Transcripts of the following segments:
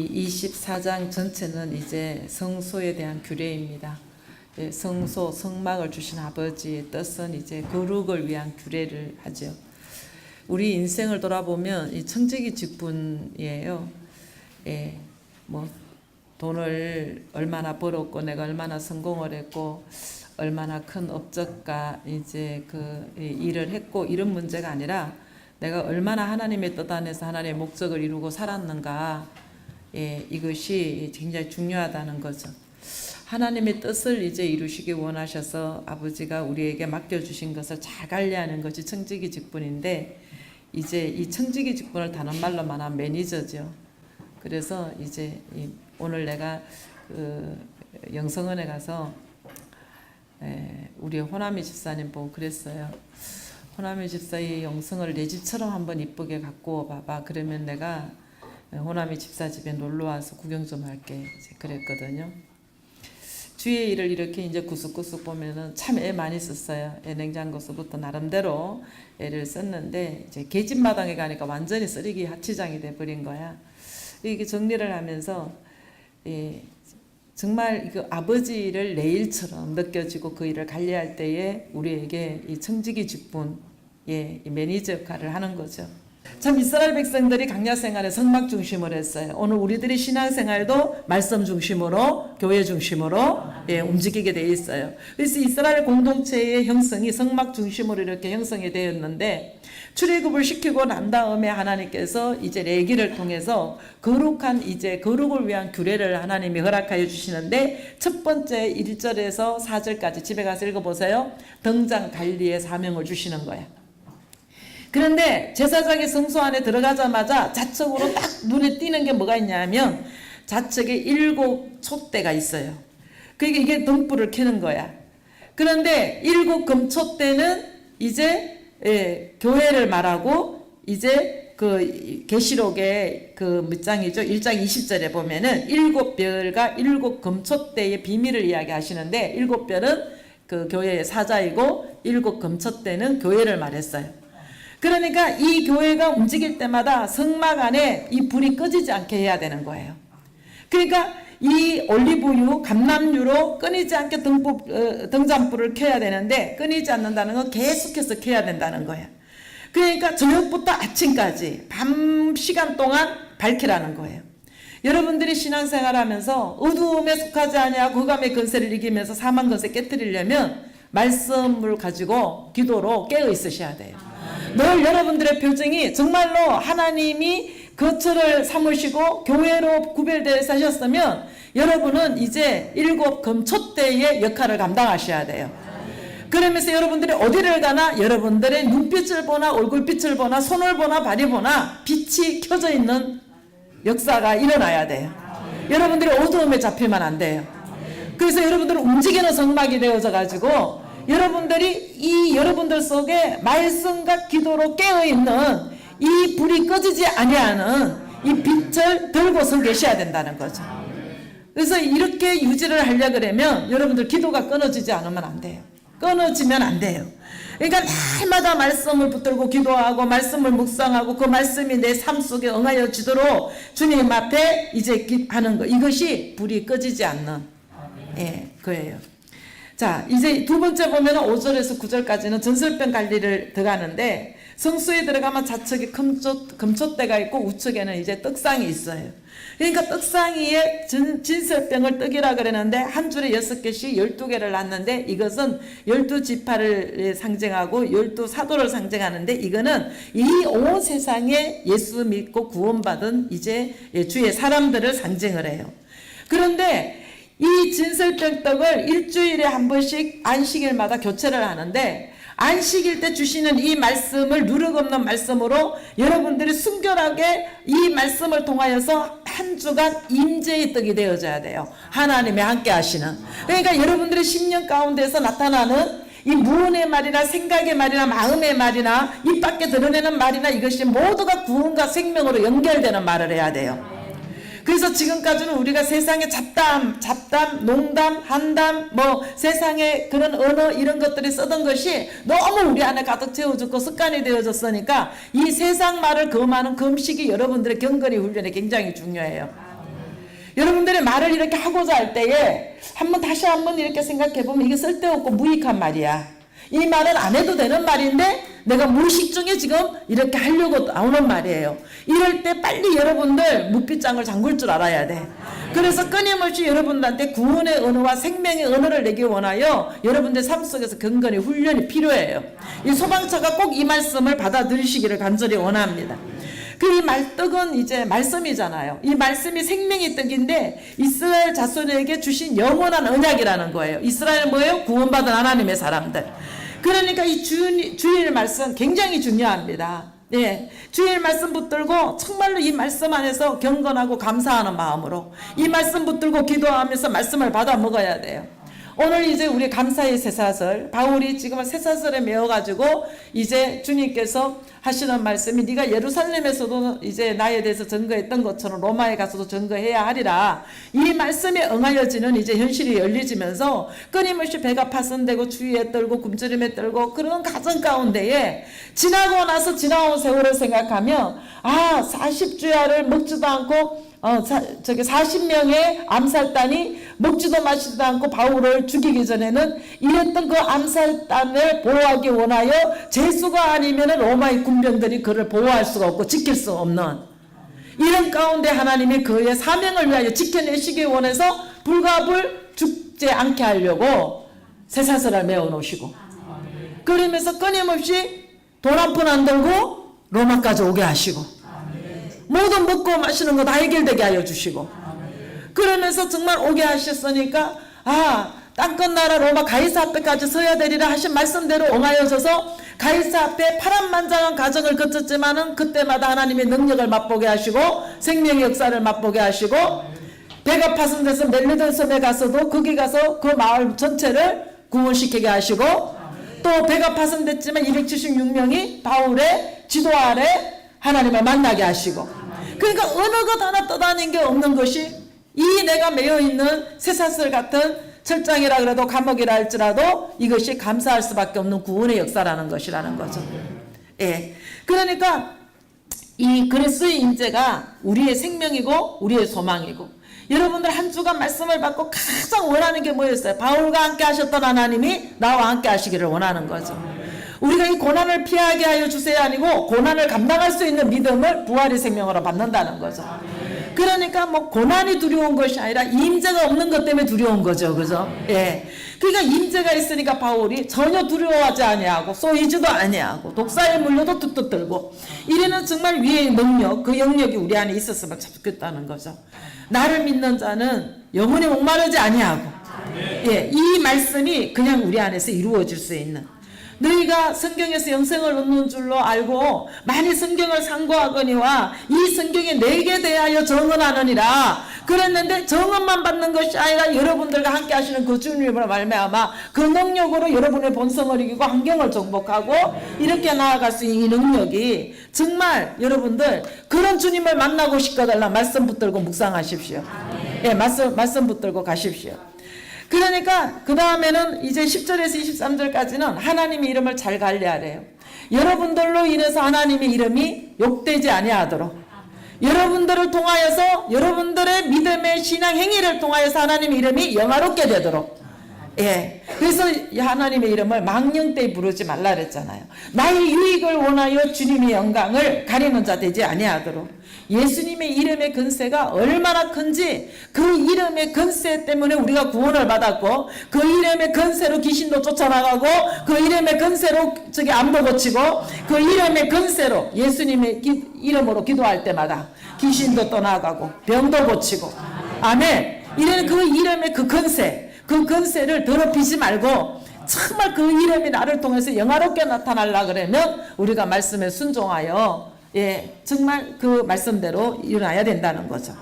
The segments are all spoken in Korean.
이 24장 전체는 이제 성소에 대한 규례입니다. 성소, 성막을 주신 아버지의 뜻은 이제 거룩을 위한 규례를 하죠. 우리 인생을 돌아보면 이 청지기 직분이에요. 뭐 돈을 얼마나 벌었고 내가 얼마나 성공을 했고 얼마나 큰 업적과 이제 그 일을 했고 이런 문제가 아니라 내가 얼마나 하나님의 뜻 안에서 하나님의 목적을 이루고 살았는가, 이것이 굉장히 중요하다는 거죠. 하나님의 뜻을 이제 이루시기 원하셔서 아버지가 우리에게 맡겨주신 것을 잘 관리하는 것이 청지기 직분인데, 이제 이 청지기 직분을 다른 말로 말하면 매니저죠. 그래서 이제 오늘 내가 그 영성원에 가서 우리 호남이 집사님 보고 그랬어요. 호남이 집사의 영성을 내 집처럼 한번 이쁘게 갖고 와봐봐. 그러면 내가 호남이 집사 집에 놀러 와서 구경 좀 할게. 이제 그랬거든요. 주의 일을 이렇게 이제 구석구석 보면은 참 애 많이 썼어요. 애 냉장고서부터 나름대로 애를 썼는데 이제 계집마당에 가니까 완전히 쓰레기 하치장이 돼버린 거야. 이게 정리를 하면서 정말 이거 아버지를 내 일처럼 느껴지고 그 일을 관리할 때에 우리에게 이 청지기 직분, 이 매니저 역할을 하는 거죠. 참 이스라엘 백성들이 강야 생활에 성막 중심으로 했어요. 오늘 우리들이 신앙 생활도 말씀 중심으로, 교회 중심으로 움직이게 돼 있어요. 그래서 이스라엘 공동체의 형성이 성막 중심으로 이렇게 형성이 되었는데, 출애굽을 시키고 난 다음에 하나님께서 이제 레기를 통해서 거룩한 이제 거룩을 위한 규례를 하나님이 허락하여 주시는데, 첫 번째 1절에서 4절까지 집에 가서 읽어보세요. 등장 관리의 사명을 주시는 거야. 그런데 제사장의 성소 안에 들어가자마자 좌측으로 딱 눈에 띄는 게 뭐가 있냐면 좌측에 7 촛대가 있어요. 그러니까 이게 등불을 켜는 거야. 그런데 7 금촛대는 이제 교회를 말하고, 이제 그 계시록의 그 몇 장이죠? 1장 20절에 보면은 7별과 7 금촛대의 비밀을 이야기하시는데, 7별은 그 교회의 사자이고 7 금촛대는 교회를 말했어요. 그러니까 이 교회가 움직일 때마다 성막 안에 이 불이 꺼지지 않게 해야 되는 거예요. 그러니까 이 올리브유, 감람유로 끊이지 않게 등잔불을 켜야 되는데, 끊이지 않는다는 건 계속해서 켜야 된다는 거예요. 그러니까 저녁부터 아침까지 밤 시간 동안 밝히라는 거예요. 여러분들이 신앙생활 하면서 어두움에 속하지 아니하고 흑암의 권세를 이기면서 사망 권세 깨뜨리려면 말씀을 가지고 기도로 깨어 있으셔야 돼요. 늘 여러분들의 표정이 정말로 하나님이 거처를 삼으시고 교회로 구별되어 사셨으면 여러분은 이제 7 금촛대의 역할을 감당하셔야 돼요. 그러면서 여러분들이 어디를 가나 여러분들의 눈빛을 보나 얼굴빛을 보나 손을 보나 발이 보나 빛이 켜져 있는 역사가 일어나야 돼요. 여러분들이 어두움에 잡히면 안 돼요. 그래서 여러분들은 움직이는 성막이 되어져 가지고 여러분들이 이 여러분들 속에 말씀과 기도로 깨어있는 이 불이 꺼지지 아니하는 이 빛을 들고 서 계셔야 된다는 거죠. 그래서 이렇게 유지를 하려고 그러면 여러분들 기도가 끊어지지 않으면 안 돼요. 끊어지면 안 돼요. 그러니까 날마다 말씀을 붙들고 기도하고 말씀을 묵상하고 그 말씀이 내 삶 속에 응하여지도록 주님 앞에 이제 하는 거, 이것이 불이 꺼지지 않는 거예요. 자, 이제 두 번째 보면은 5절에서 9절까지는 전설병 관리를 들어가는데, 성수에 들어가면 좌측에 금촛대가 있고 우측에는 이제 떡상이 있어요. 그러니까 떡상 위에 진설병을 떡이라 그러는데 한 줄에 6개씩 12개를 놨는데, 이것은 12지파를 상징하고 12사도를 상징하는데, 이거는 이 온 세상에 예수 믿고 구원받은 이제 주의 사람들을 상징을 해요. 그런데 이 진설병 떡을 일주일에 한 번씩 안식일마다 교체를 하는데, 안식일 때 주시는 이 말씀을 누룩 없는 말씀으로 여러분들이 순결하게 이 말씀을 통하여서 한 주간 임재의 떡이 되어져야 돼요. 하나님이 함께 하시는. 그러니까 여러분들의 10년 가운데서 나타나는 이 무언의 말이나 생각의 말이나 마음의 말이나 입 밖에 드러내는 말이나 이것이 모두가 구원과 생명으로 연결되는 말을 해야 돼요. 그래서 지금까지는 우리가 세상의 잡담, 농담, 한담, 뭐 세상의 그런 언어 이런 것들이 쓰던 것이 너무 우리 안에 가득 채워졌고 습관이 되어졌으니까 이 세상 말을 금하는 금식이 여러분들의 경건의 훈련에 굉장히 중요해요. 여러분들이 말을 이렇게 하고자 할 때에 다시 한번 이렇게 생각해 보면 이게 쓸데없고 무익한 말이야. 이 말은 안 해도 되는 말인데 내가 무의식 중에 지금 이렇게 하려고 나오는 말이에요. 이럴 때 빨리 여러분들 묵비장을 잠글 줄 알아야 돼. 그래서 끊임없이 여러분들한테 구원의 언어와 생명의 언어를 내기 원하여 여러분들 삶 속에서 경건의 훈련이 필요해요. 이 소방차가 꼭 이 말씀을 받아들이시기를 간절히 원합니다. 그 이 말떡은 이제 말씀이잖아요. 이 말씀이 생명의 떡인데 이스라엘 자손에게 주신 영원한 언약이라는 거예요. 이스라엘은 뭐예요? 구원받은 하나님의 사람들. 그러니까 이 주일 말씀 굉장히 중요합니다. 예, 주일 말씀 붙들고 정말로 이 말씀 안에서 경건하고 감사하는 마음으로 이 말씀 붙들고 기도하면서 말씀을 받아 먹어야 돼요. 오늘 이제 우리 감사의 쇠사슬, 바울이 지금 쇠사슬에 메어가지고 이제 주님께서 하시는 말씀이 네가 예루살렘에서도 이제 나에 대해서 증거했던 것처럼 로마에 가서도 증거해야 하리라. 이 말씀에 응하여지는 이제 현실이 열리지면서 끊임없이 배가 파손되고 추위에 떨고 굶주림에 떨고 그런 가정 가운데에 지나고 나서 지나온 세월을 생각하면 40주야를 먹지도 않고 40명의 암살단이 먹지도 마시지도 않고 바울을 죽이기 전에는 이랬던 그 암살단을 보호하기 원하여 제수가 아니면 로마의 군병들이 그를 보호할 수가 없고 지킬 수 없는 이런 가운데 하나님이 그의 사명을 위하여 지켜내시기 원해서 불갑을 죽지 않게 하려고 쇠사슬을 메어 놓으시고 그러면서 끊임없이 돈 한 푼 안 들고 로마까지 오게 하시고 모든 먹고 마시는 거 다 해결되게 하여 주시고 그러면서 정말 오게 하셨으니까 땅끝 나라 로마 가이사 앞에까지 서야 되리라 하신 말씀대로 응하여져서 가이사 앞에 파란만장한 가정을 거쳤지만은 그때마다 하나님의 능력을 맛보게 하시고 생명의 역사를 맛보게 하시고 배가 파손돼서 멜리던 섬에 가서도 거기 가서 그 마을 전체를 구원시키게 하시고 또 배가 파손됐지만 276명이 바울의 지도 아래 하나님을 만나게 하시고 그러니까 어느 것 하나 떠다닌 게 없는 것이 이 내가 매여있는 쇠사슬 같은 철장이라 그래도 감옥이라 할지라도 이것이 감사할 수밖에 없는 구원의 역사라는 것이라는 거죠. 예. 그러니까 이 그리스도의 임재가 우리의 생명이고 우리의 소망이고 여러분들 한 주간 말씀을 받고 가장 원하는 게 뭐였어요? 바울과 함께 하셨던 하나님이 나와 함께 하시기를 원하는 거죠. 우리가 이 고난을 피하게 하여 주세요 아니고 고난을 감당할 수 있는 믿음을 부활의 생명으로 받는다는 거죠. 그러니까 뭐 고난이 두려운 것이 아니라 임재가 없는 것 때문에 두려운 거죠. 그죠? 예. 그러니까 임재가 있으니까 바울이 전혀 두려워하지 아니하고 쏘이지도 아니하고 독사에 물려도 툭툭 들고 이래는 정말 위의 능력 그 영역이 우리 안에 있었으면 좋겠다는 거죠. 나를 믿는 자는 영원히 목마르지 아니하고 예, 이 말씀이 그냥 우리 안에서 이루어질 수 있는 너희가 성경에서 영생을 얻는 줄로 알고 많이 성경을 상고하거니와 이 성경이 내게 대하여 정언하느니라 그랬는데 정언만 받는 것이 아니라 여러분들과 함께 하시는 그 주님으로 말미암아 그 능력으로 여러분의 본성을 이기고 환경을 정복하고 이렇게 나아갈 수 있는 이 능력이 정말 여러분들 그런 주님을 만나고 싶거든요. 말씀 붙들고 묵상하십시오. 예, 말씀 붙들고 가십시오. 그러니까 그 다음에는 이제 10절에서 23절까지는 하나님의 이름을 잘 관리하래요. 여러분들로 인해서 하나님의 이름이 욕되지 아니하도록 여러분들을 통하여서 여러분들의 믿음의 신앙 행위를 통하여서 하나님의 이름이 영화롭게 되도록 예. 그래서 하나님의 이름을 망령 때 부르지 말라 그랬잖아요. 나의 유익을 원하여 주님의 영광을 가리는 자 되지 아니하도록 예수님의 이름의 근세가 얼마나 큰지 그 이름의 근세 때문에 우리가 구원을 받았고 그 이름의 근세로 귀신도 쫓아나가고 그 이름의 근세로 암도 고치고 그 이름의 근세로 예수님의 이름으로 기도할 때마다 귀신도 떠나가고 병도 고치고 아멘. 이래는 그 이름의 그 근세를 더럽히지 말고 정말 그 이름이 나를 통해서 영화롭게 나타나려 그러면 우리가 말씀에 순종하여 예, 정말 그 말씀대로 일어나야 된다는 거죠.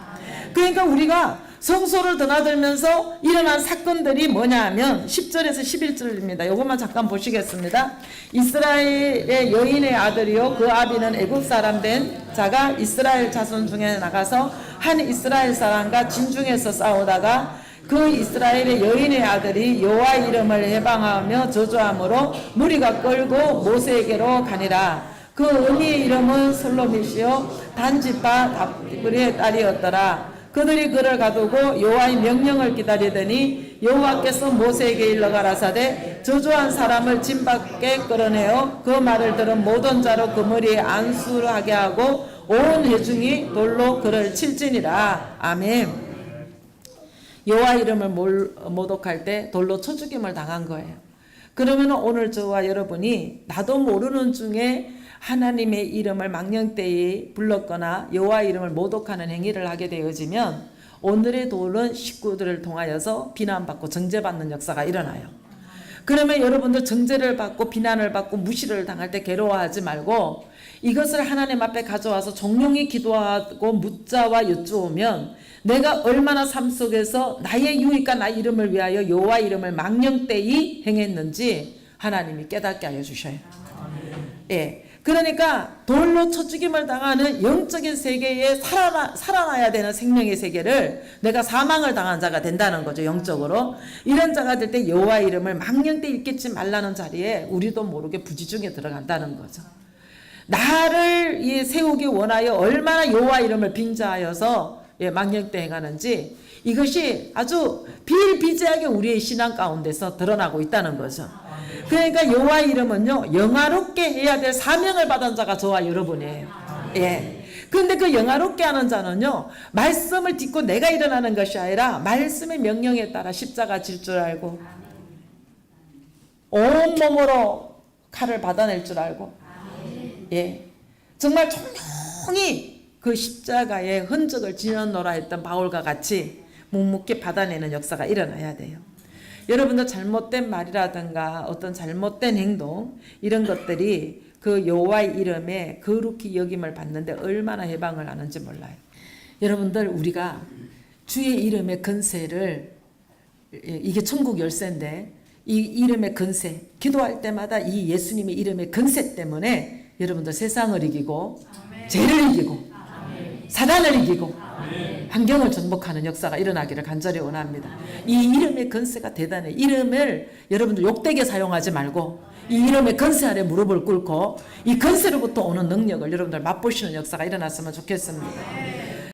그러니까 우리가 성소를 드나들면서 일어난 사건들이 뭐냐 하면 10절에서 11절입니다. 이것만 잠깐 보시겠습니다. 이스라엘의 여인의 아들이요 그 아비는 애굽 사람 된 자가 이스라엘 자손 중에 나가서 한 이스라엘 사람과 진중에서 싸우다가 그 이스라엘의 여인의 아들이 여호와 이름을 해방하며 저주함으로 무리가 끌고 모세에게로 가니라. 그 어미의 이름은 슬로밋이요 단지파 답브리의 딸이었더라. 그들이 그를 가두고 여호와의 명령을 기다리더니 여호와께서 모세에게 일러 가라사대 저주한 사람을 진 밖에 끌어내어 그 말을 들은 모든 자로 그 머리에 안수를 하게 하고 온 회중이 돌로 그를 칠지니라. 아멘. 여호와 이름을 모독할 때 돌로 쳐 죽임을 당한 거예요. 그러면 오늘 저와 여러분이 나도 모르는 중에 하나님의 이름을 망령되이 불렀거나 여호와 이름을 모독하는 행위를 하게 되어지면 오늘의 돌은 식구들을 통하여서 비난받고 정죄받는 역사가 일어나요. 그러면 여러분들 정죄를 받고 비난을 받고 무시를 당할 때 괴로워하지 말고 이것을 하나님 앞에 가져와서 종용히 기도하고 묻자와 여쭈오면 내가 얼마나 삶 속에서 나의 유익과 나의 이름을 위하여 여호와 이름을 망령되이 행했는지 하나님이 깨닫게 하여 주셔요. 예. 그러니까 돌로 쳐 죽임을 당하는 영적인 세계에 살아나야 되는 생명의 세계를 내가 사망을 당한 자가 된다는 거죠. 영적으로. 이런 자가 될 때 여호와 이름을 망령되이 읽지 말라는 자리에 우리도 모르게 부지중에 들어간다는 거죠. 나를 세우기 원하여 얼마나 여호와 이름을 빙자하여서 망령되이 행하는지 이것이 아주 비일비재하게 우리의 신앙 가운데서 드러나고 있다는 거죠. 그러니까 여호와 이름은요 영화롭게 해야 될 사명을 받은 자가 저와 여러분이에요. 예. 그런데 그 영화롭게 하는 자는요 말씀을 듣고 내가 일어나는 것이 아니라 말씀의 명령에 따라 십자가 질 줄 알고 온몸으로 칼을 받아낼 줄 알고 예. 정말 총명히 그 십자가의 흔적을 지었노라 했던 바울과 같이 묵묵히 받아내는 역사가 일어나야 돼요. 여러분들 잘못된 말이라든가 어떤 잘못된 행동 이런 것들이 그 여호와의 이름에 거룩히 여김을 받는데 얼마나 해방을 하는지 몰라요. 여러분들 우리가 주의 이름의 건세를 이게 천국 열쇠인데 이 이름의 건세 기도할 때마다 이 예수님의 이름의 건세 때문에 여러분들 세상을 이기고 죄를 이기고 사단을 이기고 환경을 정복하는 역사가 일어나기를 간절히 원합니다. 이 이름의 건세가 대단해. 이름을 여러분들 욕되게 사용하지 말고 이 이름의 건세 아래 무릎을 꿇고 이 건세로부터 오는 능력을 여러분들 맛보시는 역사가 일어났으면 좋겠습니다.